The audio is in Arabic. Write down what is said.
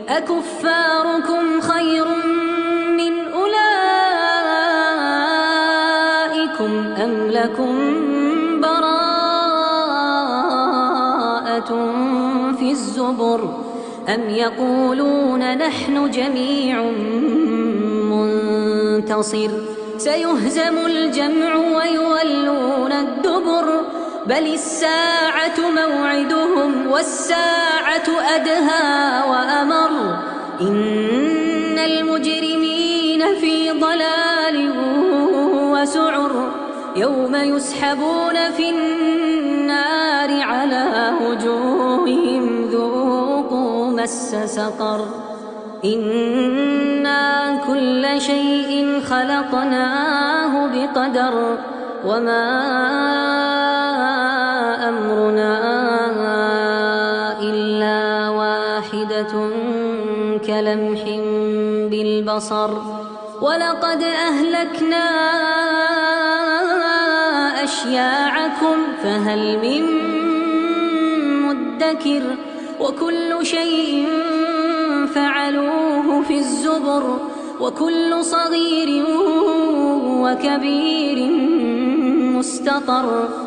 أكفاركم خير من أولئكم أم لكم براءة في الزبر أم يقولون نحن جميع منتصر سيهزم الجمع ويولون الدبر بل الساعة موعدهم والساعة أدهى وأمر إن المجرمين في ضلال وسعر يوم يسحبون في النار على وجوههم ذوقوا مس سقر إنا كل شيء خلقناه بقدر وما أمرنا إلا واحدة كلمح بالبصر ولقد أهلكنا أشياعكم فهل من مدكر وكل شيء فعلوه في الزبر وكل صغير وكبير مستطر